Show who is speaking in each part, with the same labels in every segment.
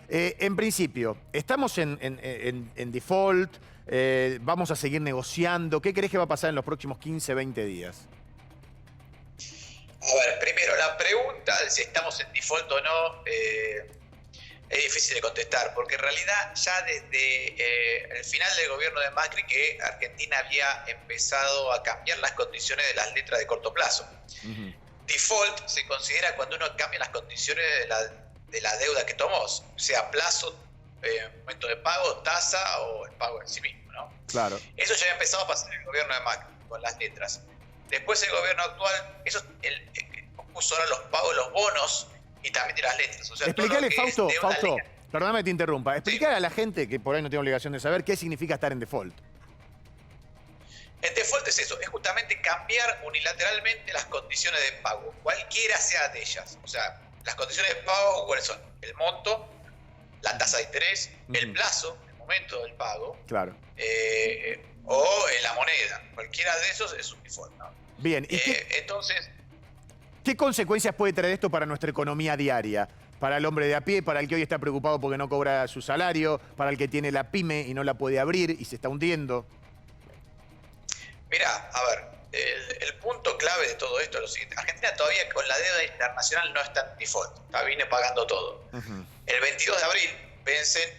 Speaker 1: En principio, ¿estamos en default? ¿Vamos a seguir negociando? ¿Qué crees que va a pasar en los próximos 15, 20 días?
Speaker 2: A ver, primero, la pregunta de si estamos en default o no es difícil de contestar, porque en realidad ya desde el final del gobierno de Macri que Argentina había empezado a cambiar las condiciones de las letras de corto plazo. Default se considera cuando uno cambia las condiciones de la deuda que tomó, sea plazo, momento de pago, tasa o el pago en sí mismo, ¿no?
Speaker 1: Claro.
Speaker 2: Eso ya había empezado a pasar en el gobierno de Macri, con las letras. Después el gobierno actual, puso ahora los pagos, los bonos y también de las letras. O sea,
Speaker 1: explícale, Fausto,
Speaker 2: legal.
Speaker 1: perdóname que te interrumpa. Explícale a la gente que por ahí no tiene obligación de saber qué significa estar en default.
Speaker 2: El default es eso, es justamente cambiar unilateralmente las condiciones de pago, cualquiera sea de ellas. O sea, las condiciones de pago, ¿cuáles son? El monto, la tasa de interés, el plazo, el momento del pago,
Speaker 1: claro,
Speaker 2: o la moneda. Cualquiera de esos es un default, ¿no?
Speaker 1: Bien, ¿y
Speaker 2: entonces,
Speaker 1: qué consecuencias puede traer esto para nuestra economía diaria? Para el hombre de a pie, para el que hoy está preocupado porque no cobra su salario, para el que tiene la pyme y no la puede abrir y se está hundiendo.
Speaker 2: Mirá, a ver, el punto clave de todo esto es lo siguiente. Argentina todavía con la deuda internacional no está en default, viene pagando todo. El 22 de abril vencen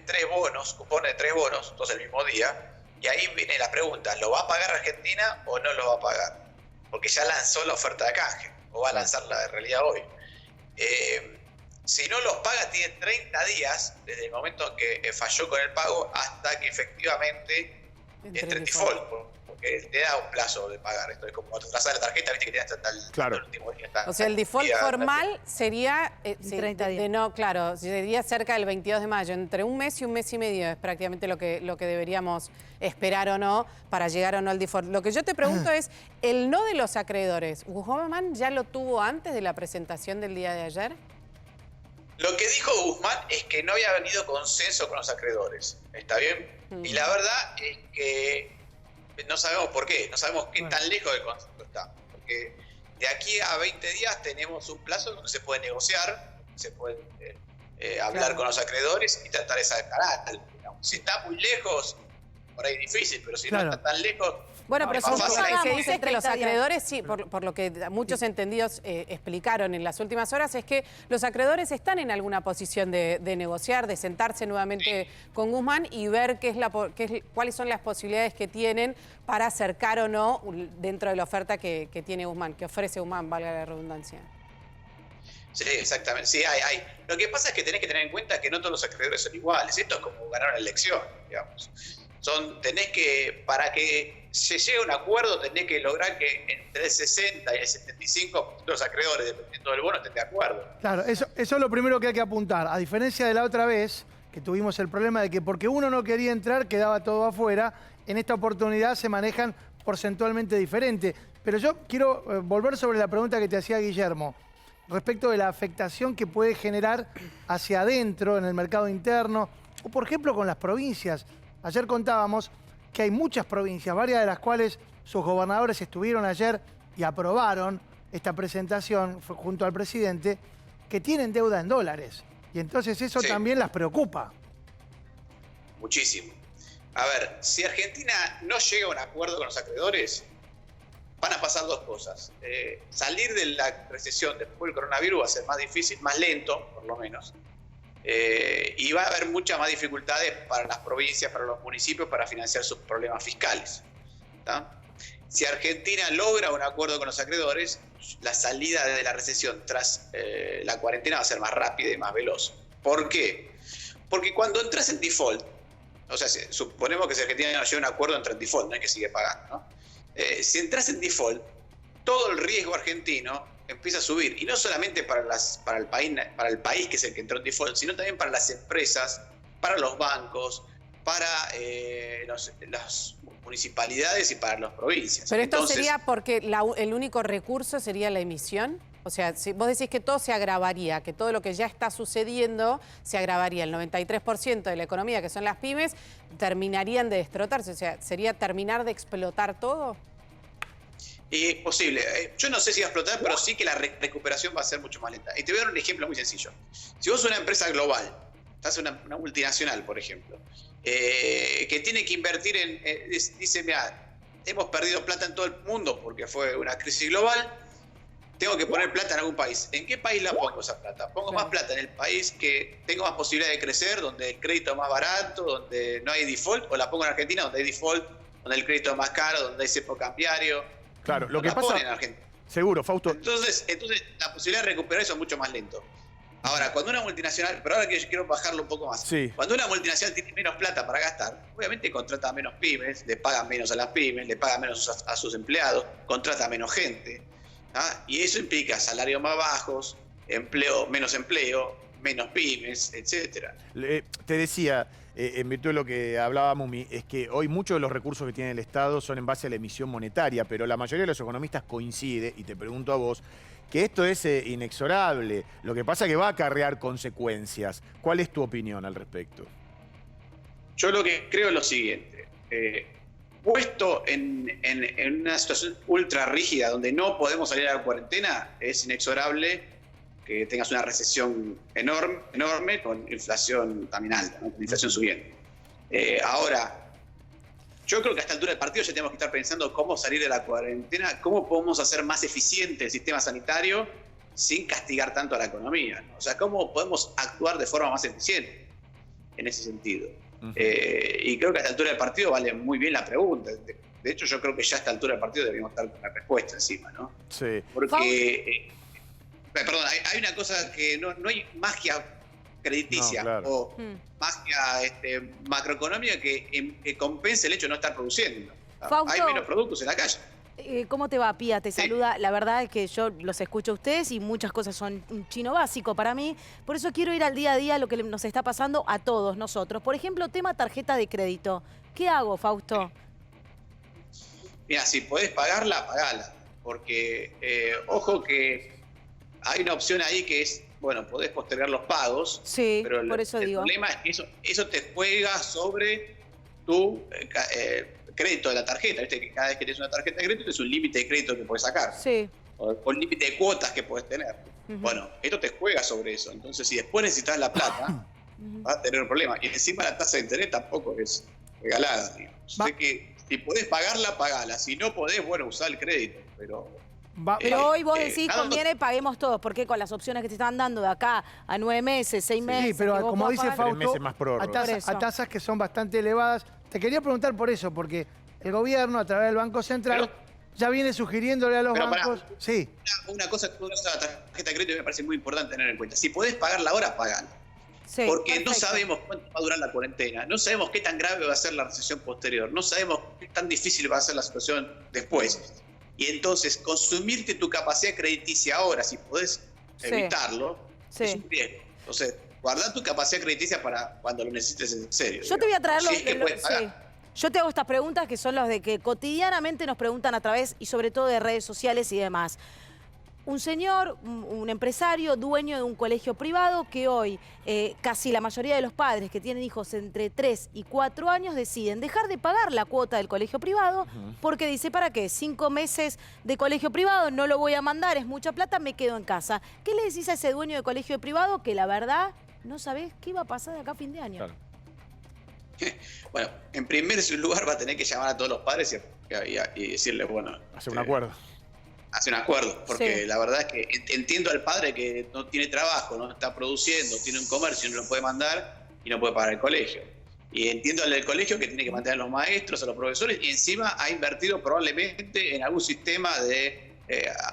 Speaker 2: 3 bonos, cupones de 3 bonos, entonces el mismo día, y ahí viene la pregunta, ¿lo va a pagar Argentina o no lo va a pagar? Porque ya lanzó la oferta de canje, o va a lanzarla de realidad hoy. Si no los paga, tiene 30 días desde el momento en que falló con el pago hasta que efectivamente entre en default. Porque te da un plazo de pagar. Esto es como cuando te trazas la tarjeta, viste que tienes hasta el último día.
Speaker 3: O sea, el default formal sería
Speaker 4: 30 días.
Speaker 3: Claro, sería cerca del 22 de mayo. Entre un mes y un mes y medio es prácticamente lo que deberíamos esperar o no para llegar o no al default. Lo que yo te pregunto es, el no de los acreedores, ¿Guzmán ya lo tuvo antes de la presentación del día de ayer?
Speaker 2: Lo que dijo Guzmán es que no había venido consenso con los acreedores. ¿Está bien? Y la verdad es que no sabemos por qué, no sabemos qué tan lejos del consenso está. Porque de aquí a 20 días tenemos un plazo donde se puede negociar, se puede hablar con los acreedores y tratar esa canal. Si está muy lejos, por ahí es difícil, pero si no está tan lejos...
Speaker 3: Bueno, pero se dice que los acreedores,
Speaker 4: sí,
Speaker 3: por lo que muchos entendidos explicaron en las últimas horas, es que los acreedores están en alguna posición de negociar, de sentarse nuevamente con Guzmán y ver cuáles son las posibilidades que tienen para acercar o no dentro de la oferta que tiene Guzmán, que ofrece Guzmán, valga la redundancia.
Speaker 2: Sí, exactamente. Sí, hay. Lo que pasa es que tenés que tener en cuenta que no todos los acreedores son iguales. Esto es como ganar una elección, digamos. Para que se llegue a un acuerdo, tenés que lograr que entre el 60 y el 75 los acreedores, dependiendo del bono, estén de acuerdo.
Speaker 5: Claro, eso es lo primero que hay que apuntar. A diferencia de la otra vez, que tuvimos el problema de que porque uno no quería entrar, quedaba todo afuera, en esta oportunidad se manejan porcentualmente diferente. Pero yo quiero volver sobre la pregunta que te hacía Guillermo, respecto de la afectación que puede generar hacia adentro, en el mercado interno, o por ejemplo con las provincias. Ayer contábamos que hay muchas provincias, varias de las cuales sus gobernadores estuvieron ayer y aprobaron esta presentación junto al presidente, que tienen deuda en dólares. Y entonces eso también las preocupa.
Speaker 2: Muchísimo. A ver, si Argentina no llega a un acuerdo con los acreedores, van a pasar dos cosas. Salir de la recesión después del coronavirus va a ser más difícil, más lento, por lo menos. Y va a haber muchas más dificultades para las provincias, para los municipios, para financiar sus problemas fiscales. ¿Tá? Si Argentina logra un acuerdo con los acreedores, la salida de la recesión tras la cuarentena va a ser más rápida y más veloz. ¿Por qué? Porque cuando entras en default, o sea, suponemos que si Argentina no llega a un acuerdo, entra en default, no es que sigue pagando, ¿no? Si entras en default, todo el riesgo argentino empieza a subir, y no solamente para el país que es el que entró en default, sino también para las empresas, para los bancos, para las municipalidades y para las provincias.
Speaker 3: Pero esto sería porque el único recurso sería la emisión. O sea, si vos decís que todo se agravaría, que todo lo que ya está sucediendo se agravaría. El 93% de la economía, que son las pymes, terminarían de destrotarse. O sea, ¿sería terminar de explotar todo?
Speaker 2: Y es posible. Yo no sé si va a explotar, pero sí que la recuperación va a ser mucho más lenta. Y te voy a dar un ejemplo muy sencillo. Si vos sos una empresa global hace una multinacional, por ejemplo, que tiene que invertir dice, mira, hemos perdido plata en todo el mundo porque fue una crisis global, tengo que poner plata en algún país. ¿En qué país la pongo esa plata? Pongo más plata en el país que tengo más posibilidad de crecer, donde el crédito es más barato, donde no hay default, o la pongo en Argentina, donde hay default, donde el crédito es más caro, donde hay cepo cambiario.
Speaker 1: Claro, lo que pasa...
Speaker 2: En Argentina.
Speaker 1: Seguro, Fausto.
Speaker 2: Entonces la posibilidad de recuperar eso es mucho más lento. Ahora, cuando una multinacional, pero ahora que yo quiero bajarlo un poco más,
Speaker 1: Sí.
Speaker 2: Cuando una multinacional tiene menos plata para gastar, obviamente contrata menos pymes, le pagan menos a las pymes, le pagan menos a sus empleados, contrata menos gente, y eso implica salarios más bajos, menos empleo, menos pymes, etcétera.
Speaker 1: Te decía, en virtud de lo que hablaba Mumi, es que hoy muchos de los recursos que tiene el Estado son en base a la emisión monetaria, pero la mayoría de los economistas coincide, y te pregunto a vos, que esto es inexorable. Lo que pasa es que va a acarrear consecuencias. ¿Cuál es tu opinión al respecto?
Speaker 2: Yo lo que creo es lo siguiente. Puesto en una situación ultra rígida donde no podemos salir a la cuarentena, es inexorable que tengas una recesión enorme con inflación también alta, ¿no? Con inflación subiendo. Ahora, yo creo que a esta altura del partido ya tenemos que estar pensando cómo salir de la cuarentena, cómo podemos hacer más eficiente el sistema sanitario sin castigar tanto a la economía, ¿no? O sea, cómo podemos actuar de forma más eficiente en ese sentido. Y creo que a esta altura del partido vale muy bien la pregunta. De hecho, yo creo que ya a esta altura del partido deberíamos estar con la respuesta encima, ¿no?
Speaker 1: Sí.
Speaker 2: Porque, perdón, hay una cosa que no hay magia crediticia,
Speaker 1: No, claro.
Speaker 2: o magia macroeconómica que compense el hecho de no estar produciendo.
Speaker 4: Fausto,
Speaker 2: Hay menos productos en la calle.
Speaker 4: ¿Cómo te va, Pía? Te
Speaker 2: Sí.
Speaker 4: saluda. La verdad es que yo los escucho a ustedes y muchas cosas son un chino básico para mí. Por eso quiero ir al día a día, lo que nos está pasando a todos nosotros. Por ejemplo, tema tarjeta de crédito. ¿Qué hago, Fausto?
Speaker 2: Mira, si podés pagarla, pagala. Porque, ojo que hay una opción ahí que es, bueno, podés postergar los pagos.
Speaker 4: Sí,
Speaker 2: pero
Speaker 4: por eso digo.
Speaker 2: El problema es que eso te juega sobre tu crédito de la tarjeta. Viste que cada vez que tienes una tarjeta de crédito es un límite de crédito que puedes sacar.
Speaker 4: Sí.
Speaker 2: O un límite de cuotas que puedes tener. Bueno, esto te juega sobre eso. Entonces, si después necesitas la plata, vas a tener un problema. Y encima la tasa de interés tampoco es regalada, digamos. Sé que si podés pagarla, pagala. Si no podés, bueno, usá el crédito. Pero
Speaker 4: Pero hoy vos decís,
Speaker 2: nada,
Speaker 4: conviene, paguemos todos. Porque con las opciones que te están dando de acá a 9 meses, 6 meses...
Speaker 5: Sí, pero
Speaker 4: que vos
Speaker 5: como
Speaker 4: podás
Speaker 5: dice
Speaker 4: pagar-
Speaker 1: 3 meses
Speaker 5: Fausto,
Speaker 1: más prórroga.
Speaker 4: Por eso.
Speaker 5: a tasas que son bastante elevadas. Te quería preguntar por eso, porque el gobierno, a través del Banco Central, ya viene sugiriéndole a los
Speaker 2: Pero
Speaker 5: bancos...
Speaker 2: pará.
Speaker 5: Sí,
Speaker 2: una cosa que usa la tarjeta de crédito me parece muy importante tener en cuenta. Si podés pagarla ahora, pagala.
Speaker 4: Sí,
Speaker 2: Porque no
Speaker 4: perfecto.
Speaker 2: sabemos cuánto va a durar la cuarentena, no sabemos qué tan grave va a ser la recesión posterior, no sabemos qué tan difícil va a ser la situación después. Y entonces, consumirte tu capacidad crediticia ahora, si podés
Speaker 4: Sí.
Speaker 2: evitarlo,
Speaker 4: Sí.
Speaker 2: es un riesgo. Entonces, guardá tu capacidad crediticia para cuando lo necesites en serio.
Speaker 4: Yo te voy a traer
Speaker 2: Si es que puedes pagar.
Speaker 4: sí. Yo te hago estas preguntas que son las de que cotidianamente nos preguntan a través y sobre todo de redes sociales y demás. Un señor, un empresario, dueño de un colegio privado que hoy casi la mayoría de los padres que tienen hijos entre 3 y 4 años deciden dejar de pagar la cuota del colegio privado porque dice, ¿para qué? 5 meses de colegio privado, no lo voy a mandar, es mucha plata, me quedo en casa. ¿Qué le decís a ese dueño de colegio privado que la verdad no sabés qué va a pasar de acá a fin de año?
Speaker 1: Claro.
Speaker 2: Bueno, en primer lugar va a tener que llamar a todos los padres y decirles, bueno...
Speaker 1: Hacer un acuerdo.
Speaker 2: Hacer un acuerdo, porque
Speaker 4: Sí.
Speaker 2: la verdad es que entiendo al padre que no tiene trabajo, no está produciendo, tiene un comercio y no lo puede mandar y no puede pagar el colegio. Y entiendo al del colegio que tiene que mantener a los maestros, a los profesores, y encima ha invertido probablemente en algún sistema de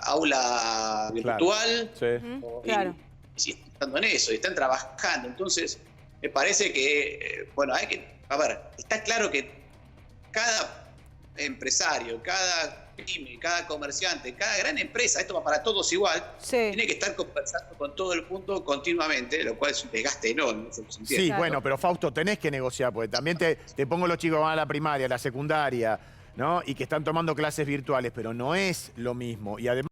Speaker 2: aula virtual.
Speaker 1: Sí.
Speaker 4: Claro.
Speaker 2: Y si están en eso, y están trabajando. Entonces, me parece que, bueno, hay que... A ver, está claro que cada empresario, cada pyme, cada comerciante, cada gran empresa, esto va para todos igual,
Speaker 4: Sí.
Speaker 2: tiene que estar conversando con todo el mundo continuamente, lo cual es un desgaste enorme. ¿Se entiende?
Speaker 1: Sí,
Speaker 4: Claro.
Speaker 1: bueno, pero Fausto, tenés que negociar, porque también te pongo los chicos que van a la primaria, a la secundaria, ¿no? Y que están tomando clases virtuales, pero no es lo mismo. Y además...